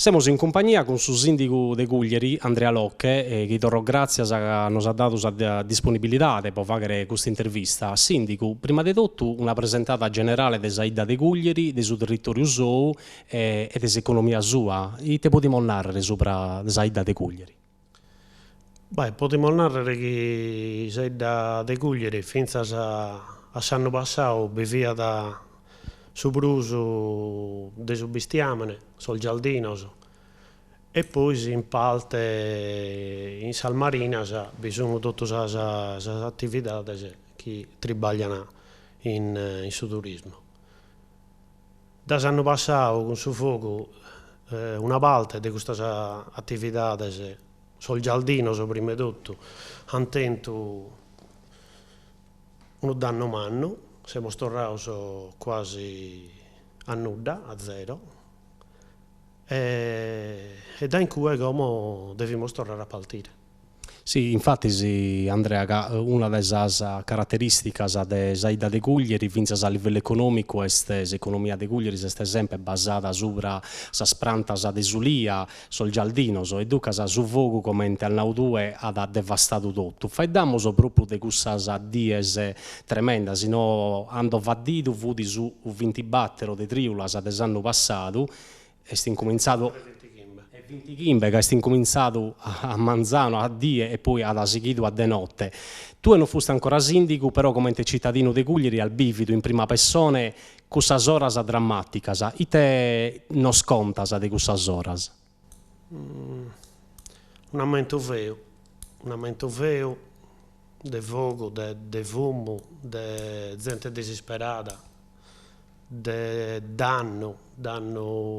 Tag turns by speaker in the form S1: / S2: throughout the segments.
S1: Siamo in compagnia con su sindaco de Cuglieri, Andrea Locche, che torro grazie a nos ha dato la disponibilità per fare questa intervista. Sindaco, prima di tutto una presentata generale de Saida de Cuglieri, del suo territorio suo e dell'economia sua. E te potremmo narrare sopra Saida de Cuglieri?
S2: Beh, potremmo narrare che Saida de Cuglieri fino all'anno passato viveva da su bruso de su bestiamene, sul giardino, e poi in parte in Salmarina vi sono tutte le attività che lavorano in su turismo. Dall'anno passato con su fuoco una parte di queste attività sul giardino, prima di tutto, hanno tenuto un danno manno, siamo tornati quasi a nulla, a zero, e da in cui come dobbiamo tornare a partire.
S1: Sì, infatti sì, Andrea, una delle caratteristiche di Saida de Cuglieri, finché a livello economico, l'economia de Cuglieri è sempre basata sulla spranta de Sulia, sul giardino, e dunque su fuoco come al Naudue ha devastato tutto. Faiamo proprio di questa dies tremenda, se no hanno vadito, vuoti su 20 battero di triulas dell'anno passato, e si incominciato... 20 chimbe che è incominciato a Manzano, a die e poi ad seguito a de notte. Tu non fosti ancora sindaco, però come cittadino de Cuglieri al bivido in prima persona queste ore drammatiche. E te non scontas di queste ore?
S2: Un aumento vero di fuoco, di fumo, di gente disperata, di danno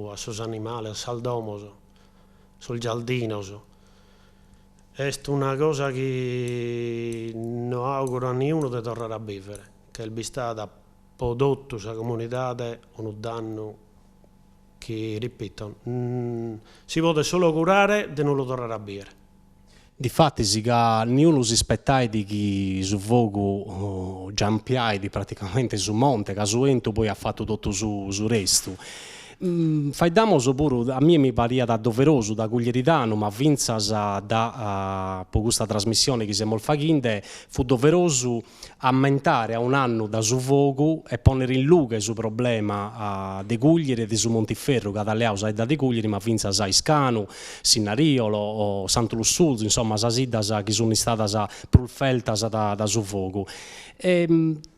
S2: a sus animali, a saldomoso, sul giardino. È una cosa che non auguro a nessuno di tornare a vivere, che il bistata prodotto la comunità un danno che, ripeto, si può solo curare di non lo tornare a vivere.
S1: Difatti si che nessuno si aspettava di che su fuoco giampiai praticamente su monte, che su ento poi ha fatto tutto su resto. Faiamo pure, a me mi pare da doveroso, da cuglieritano, ma vinzas da questa trasmissione che siamo facendo, fu doveroso aumentare a un anno da su fuoco e ponere in luce su problema de Cuglieri e di su Montiferru, che dalle ausa è da de Cuglieri, ma vinzas a Iscanu, Sinnariolo o Santo Lussulzo, insomma, sasiddas che sono state prulfeltas da su fuoco.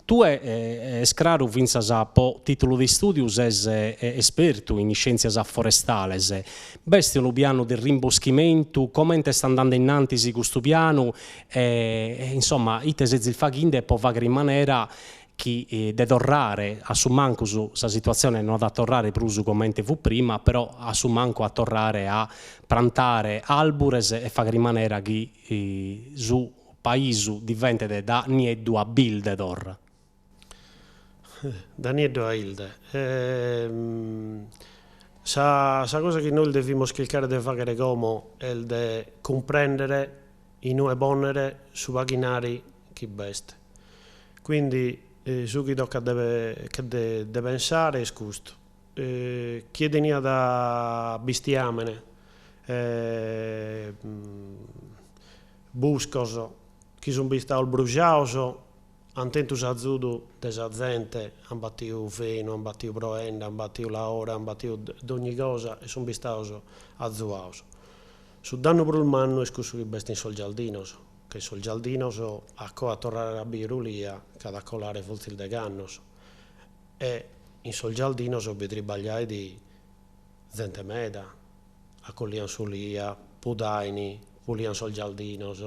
S1: Tu è scraro vinzas a po titolo di studios es esperto in scienze forestali. Besti un piano del rimboschimento, come sta andando innanzi questo piano, insomma, ite se il faghinde può fare in maniera che de tornare a su manco su questa situazione non da tornare più come fu prima, però a su manco a tornare a plantare albures e fare in maniera che su paese diventa da nieddu a bildedor.
S2: Daniele Ailde, la cosa che noi dobbiamo cercare di fare come è di comprendere i nuovi bonere su macchinari che veste. Quindi su chi tocca deve pensare è questo. Chi veniva da bestiamene, buscoso, chi sono visto al bruciato, antentus azudu desa gente, han battido feno, han battido proenda, han battido la ora, han battido d'ogni cosa e sono vistaus azuaus. Su danno per il manno è questo che besti in sul giardinos, che sul giardinos a tornare a birulia, che ad accolare forse il degannos. E in sul giardinos vi tribagliai di gente meda, accoglian sulia, pudaini, pulian sul giardinos,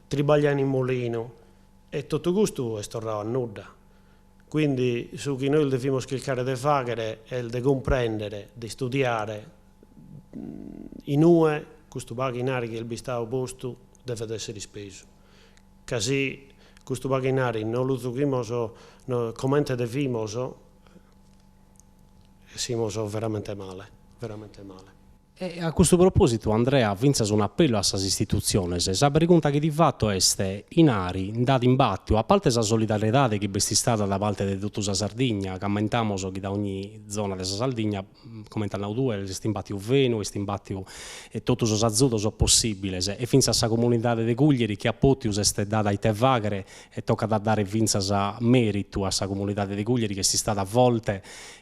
S2: tribaglian in mulino, e tutto questo è tornato a nulla. Quindi su chi noi dobbiamo cercare di fare è di comprendere, di studiare in UE questo macchinari che il bistao posto deve essere speso. Così questo macchinari non lo usiamo come dobbiamo, siamo veramente male, veramente male.
S1: E a questo proposito, Andrea, vinzas un appello a queste istituzioni. Sa pregunta che di fatto è, inari, indati in battio, a parte la solidarietà che è stata da parte di tutta la Sardegna, commentamos che da ogni zona della Sardegna, commentano due, questo imbattio veno, questo imbattio e tutti i azzurri sono possibili, e finza a comunità dei Cuglieri che a Potius è data ai Tevagre e tocca da dare vinzas a merito a questa comunità dei Cuglieri che si sta a volte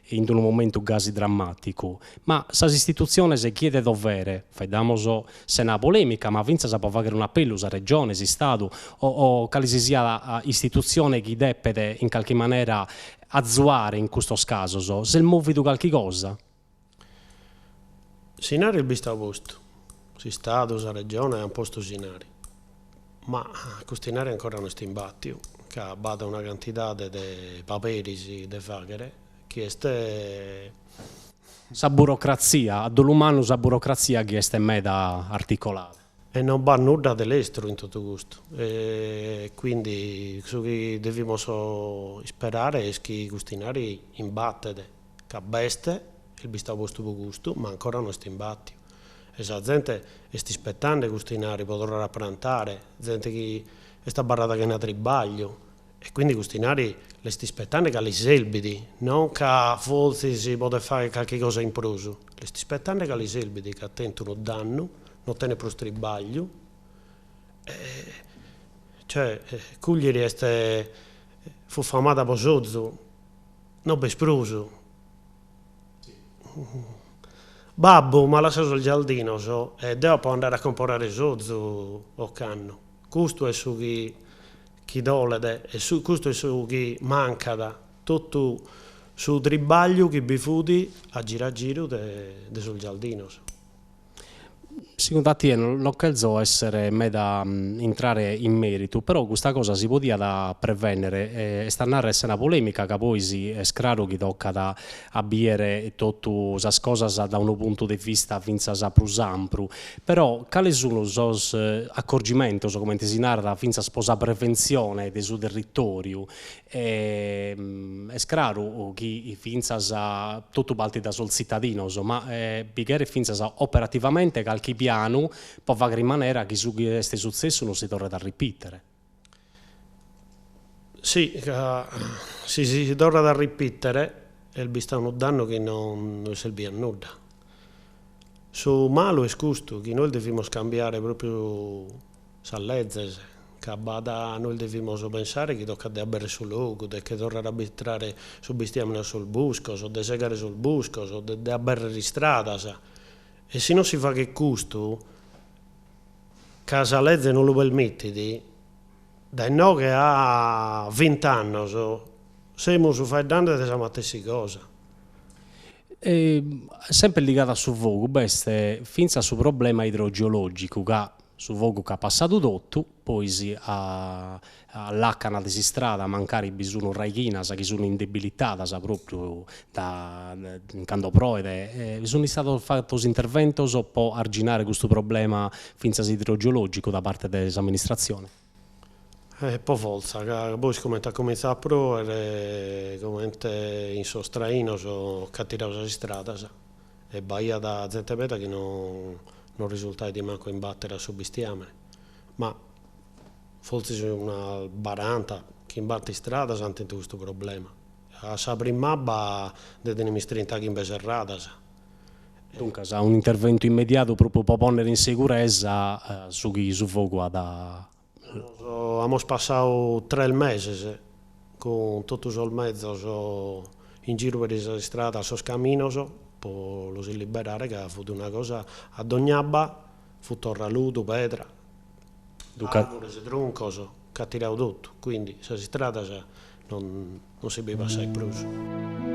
S1: in un momento quasi drammatico. Ma queste istituzioni si chiede dovere, facciamo se una polemica, ma vinza si può fare un appello a regione, a Stato, o che si sia istituzione che deve in qualche maniera attuare in questo caso, se il muovido qualche cosa.
S2: Sinari il bista posto, si Stato, la regione è un posto Sinari, ma questi Sinari ancora non sta in battio, che ha una quantità di paperi da fare, che è
S1: Sa burocrazia, a dell'umano sa burocrazia che è meda articolata.
S2: e non va nulla dell'estero in tutto questo. E quindi su che dobbiamo sperare è che questi Sinari imbattere, che beste, il bista posto per gusto, ma ancora non sta in battio. E la gente sta aspettando che questi Sinari potrà rappresentare, gente che sta barrata che ne ha tribaglio. E quindi questi Sinari le sta aspettando che li selbidi, non che forse si può fare qualche cosa in proso. Le sta aspettando che li selbidi, che attentano danno, non tiene più stribaglio. Cioè, Cuglieri fu famata per sozzo, non per spruso. Babbo, ma lasciato il giardino, e dopo andare a comprare sozzo o canno. Questo è su chi dolede, e questo è su chi manca da tutto su tribaglio che bifuti a giro sul giardino.
S1: Secondo te non so essere me da entrare in merito, però questa cosa si poteva da prevenire e stannare essere una polemica che poi è chiaro che tocca da abbiere tutte le cose da un punto di vista finza più ampio, però quali sono i accorgimenti, come si narra, finza sposa prevenzione del suo territorio? È chiaro che finza tutto parte da sul cittadino, ma bighere finza operativamente qualche piano può fare in maniera che su questo successo non si torna a ripetere.
S2: Sì, si torna a ripetere e il bista un danno che non serve a nulla. Su malo è giusto che noi dobbiamo scambiare proprio sallezzese, che noi dobbiamo pensare che tocca di avere sul luogo, che torna a arbitrare su bestiame sul busco, o di segare sul busco, o di avere di strada. E se non si fa che questo, che la legge non lo permette, dai no che ha 20 anni, siamo su fai danno di la stessa cosa.
S1: Sempre legata a su vogo, beste finza su problema idrogeologico che su vogo che ha passato tutto, poi si all'acana di strada mancare bisogno raichinas che sono indebilitate proprio da quando proede. Sono stati fatti interventi o può arginare questo problema finza idrogeologico da parte dell'amministrazione?
S2: Po' forza, che poi come ha cominciato a provare, come in sostraino, che tirava la strada, e baia da gente meta che non risulta di manco in battere a suo bestiame. Ma forse c'è una baranta che imbatte in strada sa questo problema. A sa prima ba deve mistrinta in beserrada.
S1: Dunque, sa un intervento immediato proprio per ponere in sicurezza su chi su fuoco da.
S2: Abbiamo passato 3 mesi con tutto il mezzo in giro per la strada, sul cammino, per lo liberare, che ha fatto una cosa a Dognabba, fu torraludo, pedra, arbore, tronco, che ha tirato tutto, quindi la strada non si può passare più.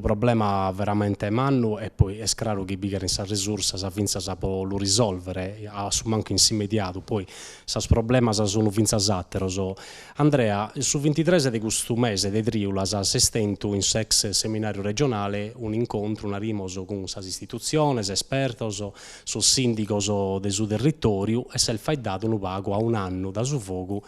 S1: problema veramente mannu e poi è chiaro che bigare in sa risorsa sa finza sa può lo risolvere a su manco in immediato, poi sa problema sa sono finza zattero. Andrea, su 23 di questo mese di Triula sa sestentu in sex seminario regionale un incontro, una rimoso con sa istituzioni, espertos, su sindicos del suo territorio e se il fai dato un pago a un anno da su fuoco.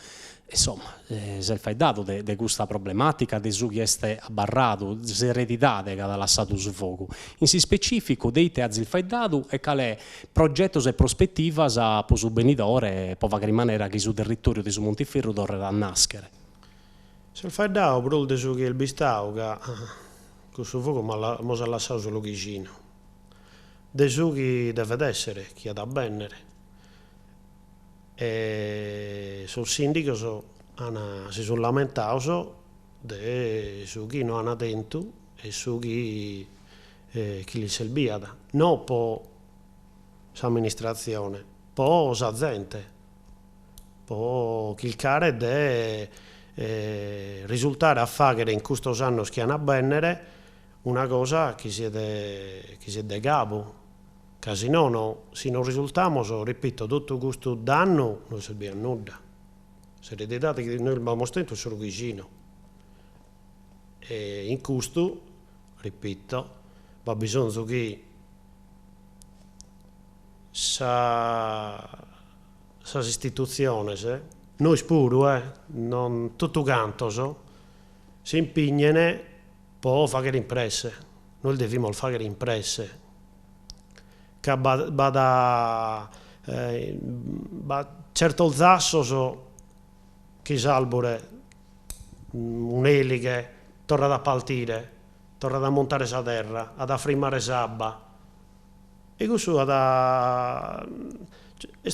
S1: Insomma, se il fai dato di questa problematica, di su chi è abbarrato, di eredità che ha lasciato su fuoco. In si specifico, dei te il fai dato e quale progetto e prospettiva sa per su benidore, può rimanere che su territorio di su Montiferru tornerà a nascere.
S2: Se il fai dato, però di su che il bistau, che con su fuoco mi ha lasciato solo vicino. Di su chi deve essere, chi ha da bene. E sul sindaco si sono lamentati su chi non ha dentro e su chi li serviva. Non per l'amministrazione, per la gente, per cercare di risultare a fare in questi anni che hanno bene una cosa che si è de capo. Che se non risultiamo, ripeto, tutto questo danno non serve a nulla. Se vedete che noi abbiamo stento solo vicino. E in questo, ripeto, va bisogno che queste istituzioni, noi pure, non tutto canto, si impegnano per fare imprese. Noi dobbiamo fare imprese. Che vada certo zasso che salbore un'eliche torna da partire, torna da montare sa terra, ad affrimare sabba e questo è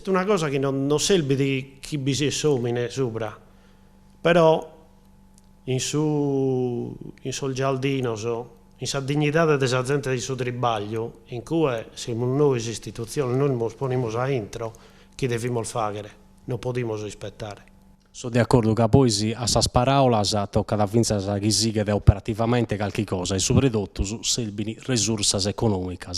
S2: una cosa che non serve di chi vi si somine sopra, però in sul giardino in sa dignità della gente di suo tribaglio, in cui siamo noi istituzioni, noi non poniamo a intro che dobbiamo fare, non possiamo aspettare.
S1: Sono d'accordo che poi a sas parolas tocca da vincere che si chiede operativamente qualche cosa e soprattutto su servini risorse economiche.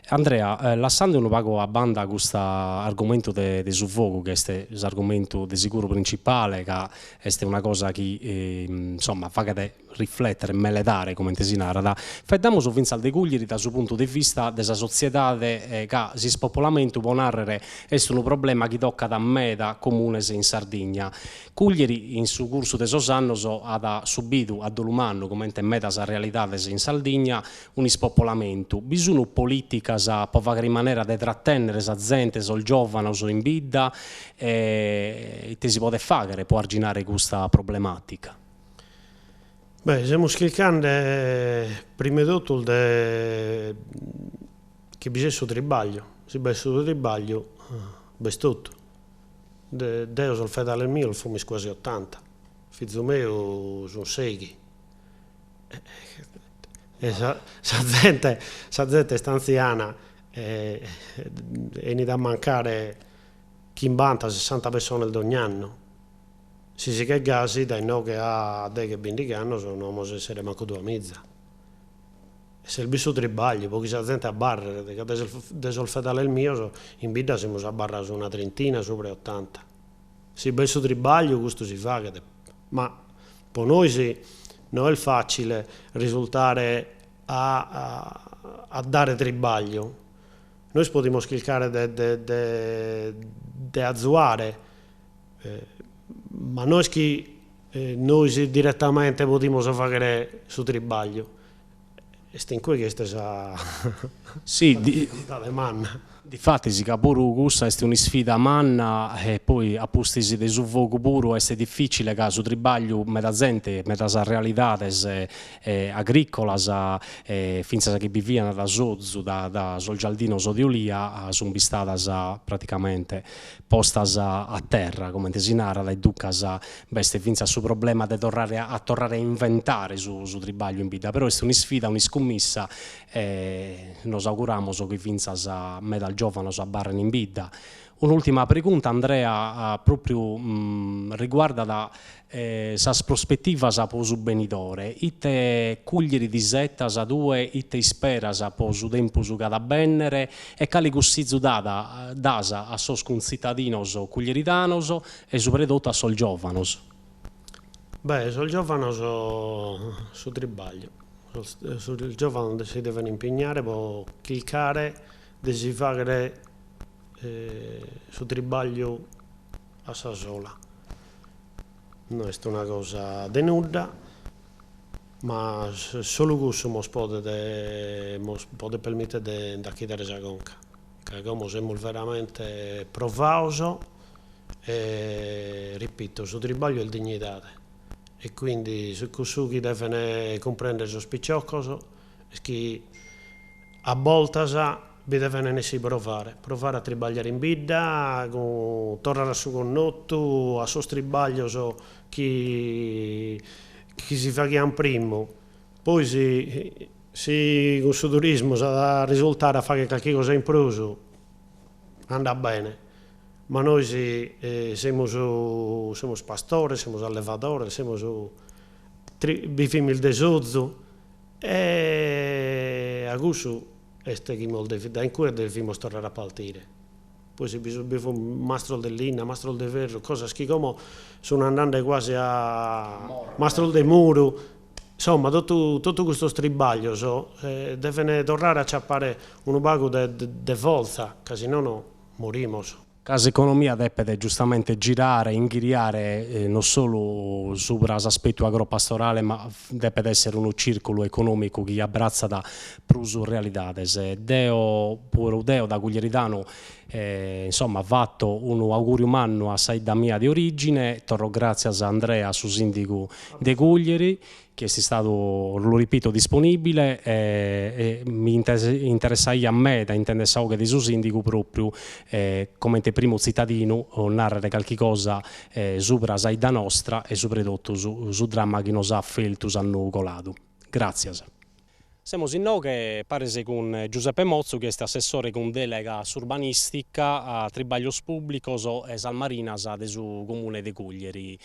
S1: Andrea, lasciando un poco a banda questo argomento di suffoco, che è l'argomento di sicuro principale, che è una cosa che insomma fa riflettere e meledare come si narra, facciamo su Vinzal de Cuglieri dal suo punto di vista della società che si spopolamento può narrare è un problema che tocca da meda comune in Sardegna. Cuglieri in suo corso di anni ha subito a Dolumanno come in meda sa realtà in Sardegna un spopolamento. Bisogna politica può rimanere a trattenere la gente, il giovane in bidda e si può fare può arginare questa problematica.
S2: Beh, stiamo cercando prima di tutto che bisogna il tribaglio, se bisogna il tribaglio, bisogna tutto. Io sono fedele mio, sono quasi 80, figlio mio sono 6. E la gente è anziana e inizia a mancare chi invanta 60 persone ogni anno. Se si che gasi dai no che ha dei che bindicano sono come se essere manco due mezza. E se il biso tribaglio, perché la gente a barra, che adesso il fedele il mio, in vita siamo a barra su una trentina, sopra 80. Se il biso tribaglio questo si fa, ma per noi sì. Non è facile risultare a dare tribaglio. Noi possiamo cercare di azzuare, ma noi direttamente possiamo fare su tribaglio. E sta in qui che sta
S1: sì,
S2: manna.
S1: Difatti si capuru questa è una sfida manna e poi a postisi di suffoco puro è difficile che su tribaglio meta gente, meta sa realtà agricola finza che viviano da Sozzo, da sul giardino Sodiolia sono bistata praticamente postas a terra come si narra da ducas beste finza su problema di tornare a inventare su tribaglio in vita, però è una sfida, una scommessa e nos auguriamo che finza meta giovane a barren in bidda. Un'ultima pregunta, Andrea, proprio riguarda sas prospettivas po su benidore. Ite cuglieri di settas a due, ite isperas po su tempus cada bennere e cali cussizu dasa a sos concittadinos cuglieritanos e soprattutto a sos giovanos.
S2: Beh, sul giovane su tribaglio. Sul giovane si devono impegnare per cliccare, di fare su tribaglio a sa sola. Non è una cosa de nuda, ma solo questo mos può permettere di chiedere la conca. Che come siamo veramente provauso e, ripeto, su tribaglio è dignità. E quindi su questo chi deve comprendere i spicciocchi è che a volte vi deve provare a tribagliare in bidda, tornare su connotto, a sos tribaglio chi si fa chiam primo, poi se con il turismo sa risultare a fare qualche cosa in più, andrà bene. Ma noi siamo pastori, siamo allevatori, viviamo il desozzo e a questo da in cui dobbiamo tornare a partire. Poi se bisogna un mastro dell'Inna, mastro del Verro, cose che come sono andando quasi a mastro del Muro. Insomma, tutto questo stribaglio deve tornare a ciappare un bago de volta, che se no moriamo.
S1: Casa economia deve giustamente girare, inghiriare non solo sopra l'aspetto agropastorale, ma deve essere uno circolo economico che abbraccia da prusu realidades. Deo da Guglieridano insomma ha fatto un augurio manno a Saida mia di origine, torro grazie a Andrea su sindaco de Guglieri che è stato, lo ripeto, disponibile e mi interessa a me da intendere anche di suo sindaco proprio come primo cittadino narrare qualche cosa sopra Saida nostra e soprattutto su dramma che nos ha fatto hanno colato. Grazie. Siamo in noi che pare con Giuseppe Mozzo, che è assessore con delega urbanistica a Tribaglios Pubblicos e Salmarinas del comune di Cuglieri.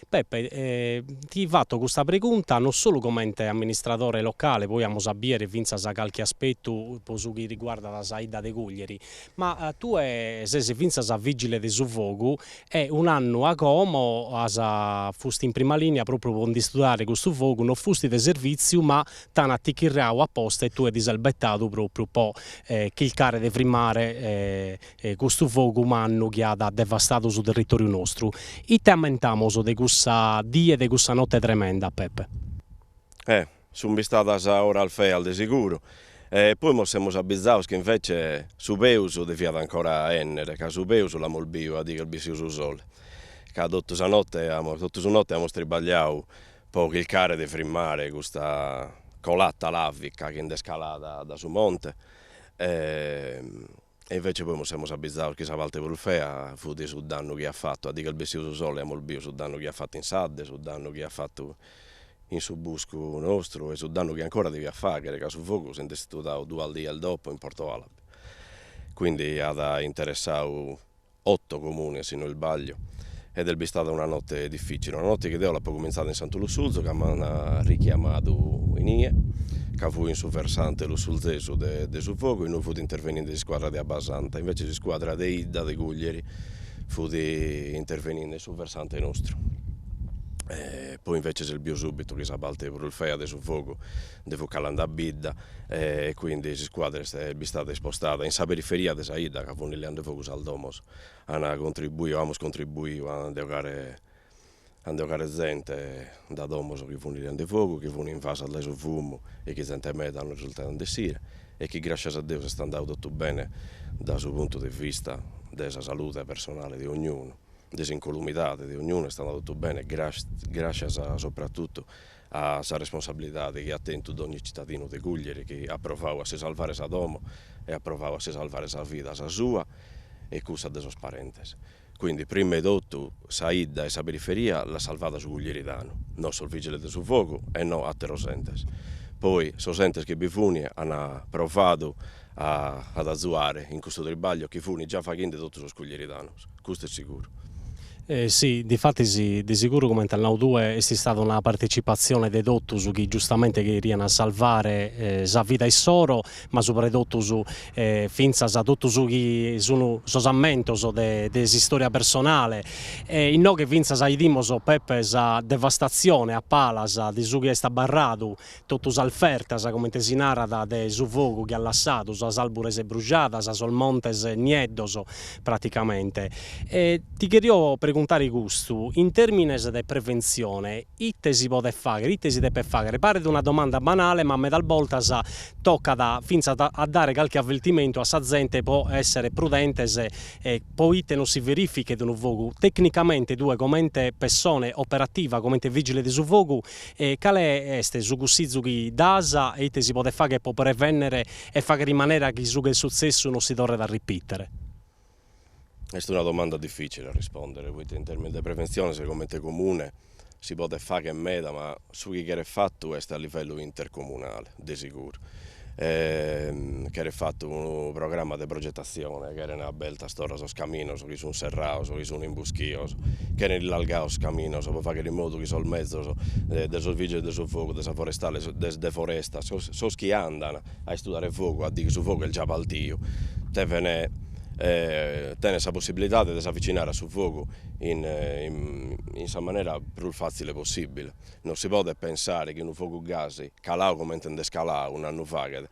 S1: Peppe, ti ho fatto questa pregunta non solo come amministratore locale, poi abbiamo sapere vinza sa qualche aspetto su chi riguarda la Saida de Cuglieri, ma tu sei vinza sa vigile di fuoco e un anno a como fusti in prima linea proprio per studiare questo fuoco, non fusti di servizio ma tan atticchirrao apposta e tu hai disalbettato proprio per cliccare di primare questo fuoco umano che ha devastato sul territorio nostro. E te ammentiamo di questa dia e di questa notte tremenda, Peppe?
S3: Sono stata ora al FEAL di sicuro. Poi siamo abbizzati che invece su Peus deviamo ancora ennere, che su Peus la molbio a dire il bisio sul sole. Che tutta la notte abbiamo stribagliato per cliccare di primare questa colatta lavica che è scalata da su monte e invece poi siamo abbizzati che a volte per FEA fu di sul danno che ha fatto a dire il vestito sul sole a bio sul danno che ha fatto in Sadde, sul danno che ha fatto in su busco nostro e sul danno che ancora devi fare che su fuoco si è istituito 2 al dia al dopo in Porto Alab, quindi ha interessato 8 comuni sino il Baglio ed è stata una notte difficile, una notte che Deo l'ha poi cominciata in Santo Lussulzo, che mi hanno richiamato in IE, che fu in su versante Lussulzeso de su fuoco e noi fu di intervenire di squadra di Abbasanta, invece di squadra di Idda, di Guglieri, fu di intervenire sul versante nostro. Poi invece c'è il bio subito che si abbatte per il FEA di su fuoco, devo calando a Bidda e quindi le squadre sono state spostate in sa periferia di Saida che fu nelle fuoco al Domos hanno contribuito a giocare gente da Domos che fu nelle fuoco che fu invasa da su fumo e che gente meta hanno risultato in desire e che grazie a Dio si sta andando tutto bene dal suo punto di vista della salute personale di ognuno, dell'incolumità di ognuno, sta andando tutto bene grazie soprattutto a sa responsabilità che ha tenuto ogni cittadino di Cuglieri che ha provato a salvare sa domo e ha provato a salvare sa vita, sa sua e questa dei suoi parenti. Quindi prima di tutto Saida e sa periferia l'ha salvata su Guglieridano, non sul vigile del suo fuoco e non a Terosentes. Poi so sente che Bifuni hanno provato ad azzuare in questo tribaglio che Funi già fa niente tutto su scuglieri d'anno, questo è sicuro.
S1: Sì, difatti sì, di sicuro come nel 2 è stata una partecipazione dei dottus che giustamente querían a salvare la vita e soro, ma soprattutto su finza sa dottus che sono sosammentos de storia personale in no che finza sa idimos peppe sa devastazione a palas di su che sta barrado totus alfertas come si narra de su fogu che ha lasciato as albures bruciadas, as montes nieddos praticamente. Ti chiedo preguntare questo, in termini di prevenzione, ite si può fare, ite si deve fare? Pare di una domanda banale, ma a me dal volta tocca a dare qualche avvertimento a sa gente può essere prudente e poi ite non si verifichi di un fuoco. Tecnicamente due come persone operativa, come vigile di su fuoco, quale è su cussizzo che dasa e ite si può fare che può prevenire e fare in maniera che il successo non si torna da ripetere?
S3: Questa è una domanda difficile a rispondere, in termini di prevenzione secondo me comune si può fare che meda, ma su chi è fatto è a livello intercomunale, di sicuro. Che è fatto un programma di progettazione, che era una bella storia su scaminos, che sono serraos, che sono imbuschios, che era l'algaos caminos, per fare in modo che sul mezzo del vigili del fuoco, della forestale, de foresta, so chi andano a studiare fuoco, a dire che su fuoco è il già baltio, tiene questa possibilità di avvicinare a su fuoco in maniera più facile possibile. Non si può pensare che un fuoco gas calao come intende scalare un anno fa, che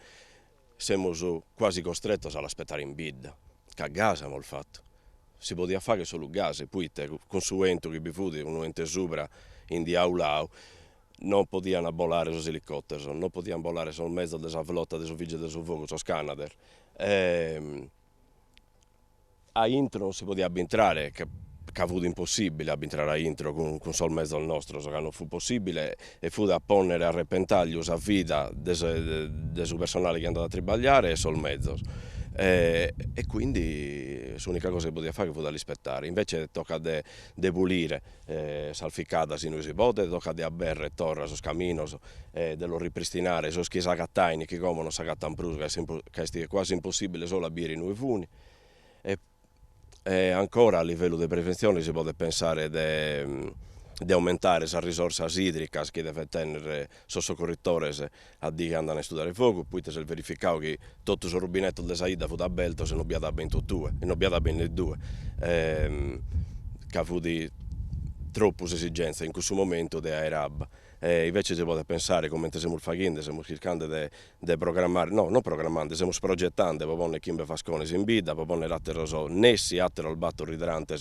S3: siamo quasi costretti all'aspettare in bidda, che a gas abbiamo fatto. Si poteva fare solo gas, poi con su ento che bifuti, un ente sopra in diaulau, non potevano volare su elicotteri, non potevano volare sul mezzo della flotta dei vigili del fuoco, su Scanader. A intro non si poteva entrare, che ha avuto impossibile entrare a intro con solo mezzo al nostro, che non fu possibile e fu da ponere a repentaglio a vita del personale che è andato a tribagliare e sul mezzo. E quindi l'unica cosa che poteva fare fu da rispettare. Invece tocca de pulire salficata se non si può, tocca di aberre torra su scamino, de lo ripristinare su schisa cattaini che come non sa cattan più, che è quasi impossibile solo a bere in noi funi. E ancora a livello di prevenzione si può pensare di aumentare le risorse idriche che deve tenere i soccorritori a dire che andano a studiare fuoco, poi si è verificato che tutto il rubinetto di Saida fu da belto se non abbiamo ben tutti e non abbiamo ben le due, che ha avuto troppe esigenze in questo momento di Aerab. Invece si può pensare come stiamo facendo, stiamo cercando di programmare, no, non programmando, stiamo progettando per ponere Kimbe Fascone in bida, per ponere atteroso nessi attero al batto ridrante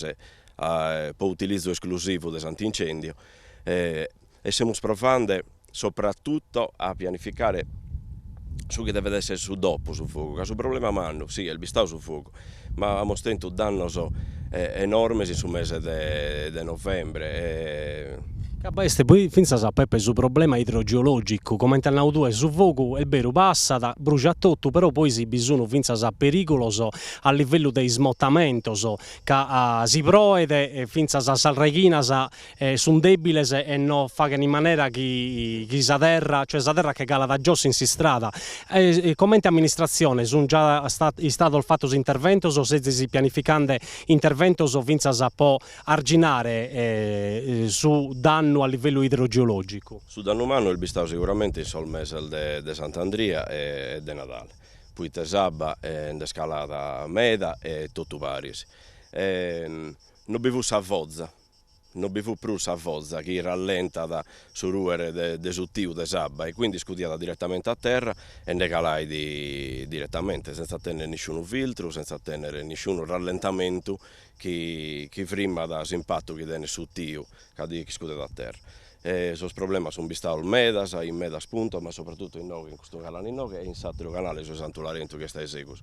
S3: per utilizzo esclusivo di antincendio e stiamo provando soprattutto a pianificare su che deve essere su dopo su fuoco, che su problema manno, sì, è il bistao su fuoco, ma abbiamo stento un danno enorme sul mese di novembre.
S1: Poi finza sapere su problema idrogeologico, come nel 2 su fuoco è vero passa, brucia tutto, però poi si bisogna finza sa pericoloso a livello di smottamento, che si provvede e finza sa salreghina sono debili e non fa in maniera che sa terra, cioè sa terra che cala da giù in si strada. Come amministrazione sono già stato fatto su intervento, se si pianificando intervento finza sa può arginare su danno a livello idrogeologico?
S3: Su danno umano il bistao sicuramente in sol mese di Sant'Andria e di Natale, poi Tesabba in scalata meda e tutto paris. Non bevu sa vozza, non bevu più sa vozza che rallenta da su ruere desuttivo de sabba e quindi scudiata direttamente a terra e ne calai direttamente senza tenere nessun filtro, senza tenere nessun rallentamento che prima da impatto che tiene su tio che scude da terra. Sos problema sono vistato il Medas, in Medas punto, ma soprattutto in Noghe, in questo canale in Noghe e in Satiro canale su Santo Larento che sta eseguos.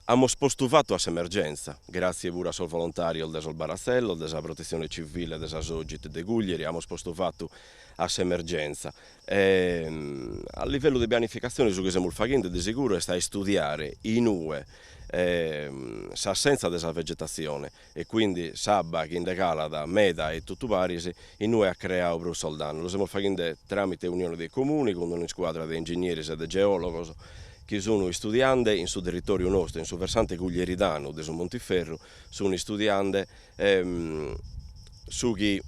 S3: Abbiamo spostuvato a emergenza, grazie pure al volontario del Barazzello, della protezione civile, della Sogit de Guglieri, abbiamo spostuvato a emergenza. A livello di pianificazione su che siamo facendo di sicuro è sta a studiare in UE s'assenza della vegetazione e quindi sabba che indecala da meda e tutto parisi e noi a creare un soldano. Lo stiamo facendo tramite unione dei comuni con una squadra di ingegneri e di geologi che sono studiando in su territorio nostro, in su versante Guglieridano, del Montiferru, sono studiando su chi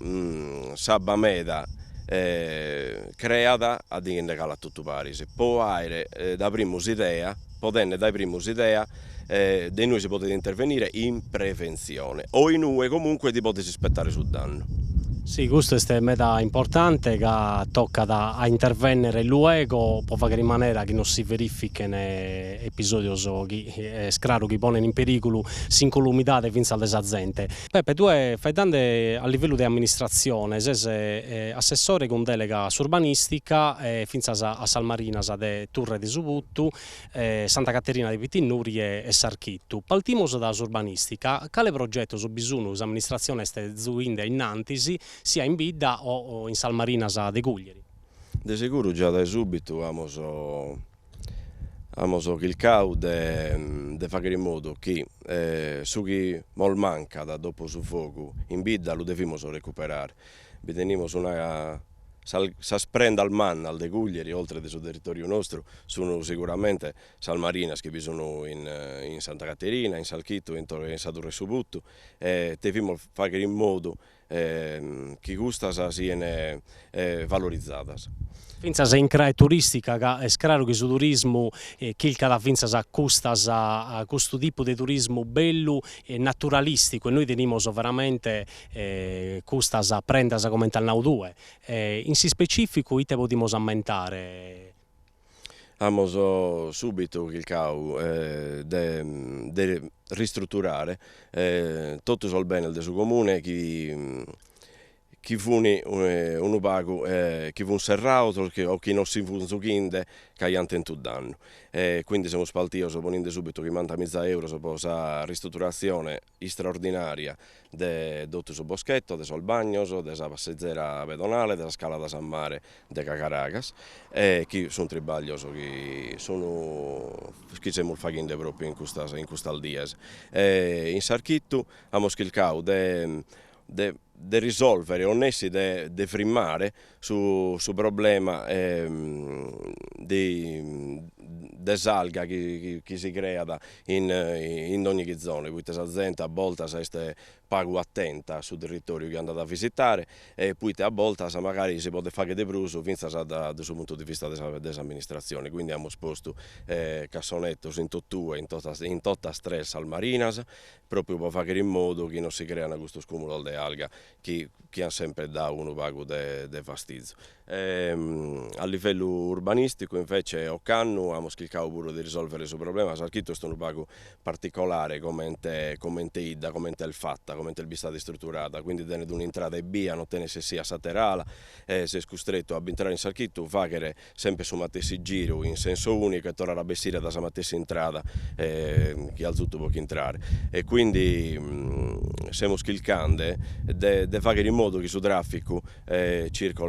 S3: sabba meda creata a indicare a tutto parisi. Può avere da primus idea, potenne da primus idea di noi si potete intervenire in prevenzione o in UE comunque di potersi aspettare sul danno.
S1: Sì, questo è una meta importante che tocca a intervenire luego, può fare in maniera che non si verifichino episodi che scraro che pongono in pericolo l'incolumità fino al desazente. Peppe, tu fai tante a livello di amministrazione, sei assessore con delega urbanistica fino a Salmarinas de Turre di Subuttu, Santa Caterina di Pitinnuri e Sarchittu. Partimos da urbanistica, quale progetto su bisogno l'amministrazione ste zuinde in Antisi sia in Bidda o in Salmarinas de Guglieri?
S3: De sicuro già da subito abbiamo cercato di fare in modo che su chi mol manca da dopo su fuoco in Bidda lo dobbiamo recuperare. Teniamo una sprenda al man al de Guglieri, oltre del suo territorio nostro, sono sicuramente Salmarinas che vi sono in Santa Caterina, in Salchitto, in Saturre Subuttu, dobbiamo fare in modo che questa siano valorizzata.
S1: Finza se in crea turistica, è chiaro che su turismo chilca da finza a questo tipo di turismo bello e naturalistico e noi teniamo veramente questa prendasa come il Nau 2. In si specifico ite possiamo aumentare?
S3: Abbiamo subito cercato di ristrutturare tutto il bene del suo comune chi fu un ubago, chi fu un serrato o chi non si fu un zucchinde che ha tutto danno. Quindi siamo spaltiti, ponendo subito che manda €1.000 per questa ristrutturazione straordinaria di tutto il boschetto, del suo bagno, della passeggera pedonale, della scala da San Mare, de Cacaracas, che sono tribaglio che stiamo facendo proprio in questo dies. In Sarchittu abbiamo cercato di risolvere o di frimmare su problema di desalga che si crea in ogni zona. Quindi la a volte è pago attenta sul territorio che è andata a visitare e poi a volte magari si può fare di bruso dal suo punto di vista dell'amministrazione. Quindi abbiamo sposto cassonettos in tottua, in tutta tre Salmarinas, proprio per fare in modo che non si creano questo scumulo di alga che ha sempre dato un vago di fastidio. A livello urbanistico invece Occannu abbiamo cercato pure di risolvere il suo problema. Sarchitto è un vago particolare come Ida, come il fatta, come il bistata strutturata, quindi tiene un'entrata e via, non tiene se sia saterala, si è costretto a entrare in Sarchitto, fare sempre su matessi giro in senso unico e tornare a bestire da matessi entrata che al tutto può entrare. E quindi stiamo cercando di fare in modo che su traffico circoli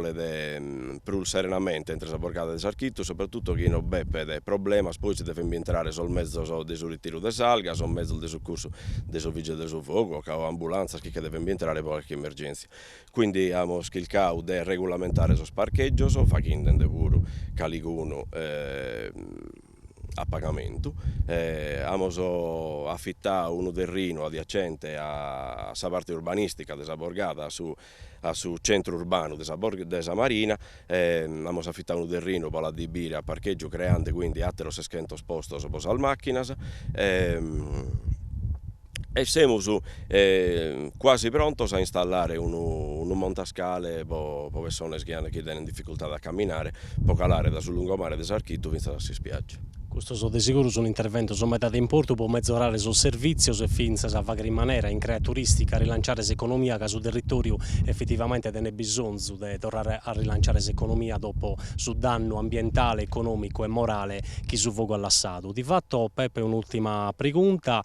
S3: più serenamente entro la borgata di Sarchitto, soprattutto chi non beppe problema, poi si deve entrare sul mezzo del ritiro di salga, sul mezzo del soccorso del vigile del fuoco, o ambulanza che deve entrare per qualche emergenza. Quindi abbiamo cercato di regolamentare il parcheggio, facendo pure caliguno a pagamento. Abbiamo affittato un terreno adiacente a questa parte urbanistica della borgata sul centro urbano della Marina. Abbiamo affittato un terreno per la dibire a parcheggio creando quindi attero 600 posti per le macchine. E siamo quasi pronti a installare un montascale per persone che hanno in difficoltà a camminare, per calare da sul lungomare di Sarchitto fino a spiaggia.
S1: Questo di sicuro è un intervento su metà di importo per migliorare sul servizio e finza a fare in maniera in crea turistica a rilanciare l'economia che sul territorio effettivamente ne bisogno di tornare a rilanciare l'economia dopo sul danno ambientale, economico e morale che su fuoco allassato. Di fatto Peppe un'ultima pregunta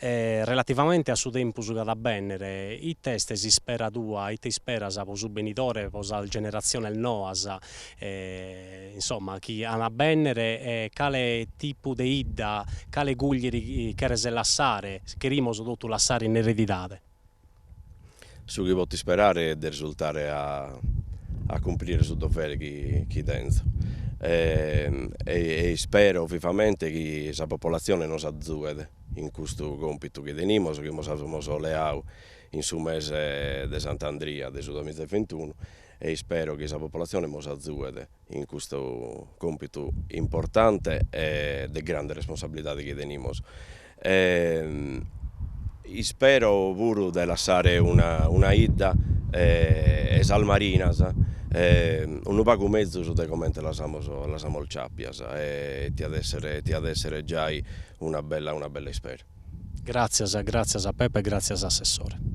S1: relativamente a suo tempo su da bennere i test si spera tua, i te spera sa su benitore posa generazione il Noas insomma chi ha bennere quale quale tipo di idda, quale gugli che lassare, che rimos tutto lassare in eredità.
S3: Su chi voti sperare è di risultare a compiere su dovere chi dentro. E spero vivamente che la popolazione non si azzuede in questo compito che teniamo, che abbiamo solleato in su mese di Sant'Andria del 2021, e spero che la popolazione non si azzuede in questo compito importante e di grande responsabilità che teniamo. Spero pure di lasciare una idda esalmarinas, un pago mezzo su come la siamo il Ciappias, e ti ad essere già una bella esperienza.
S1: Grazie a Peppe e grazie a Assessore.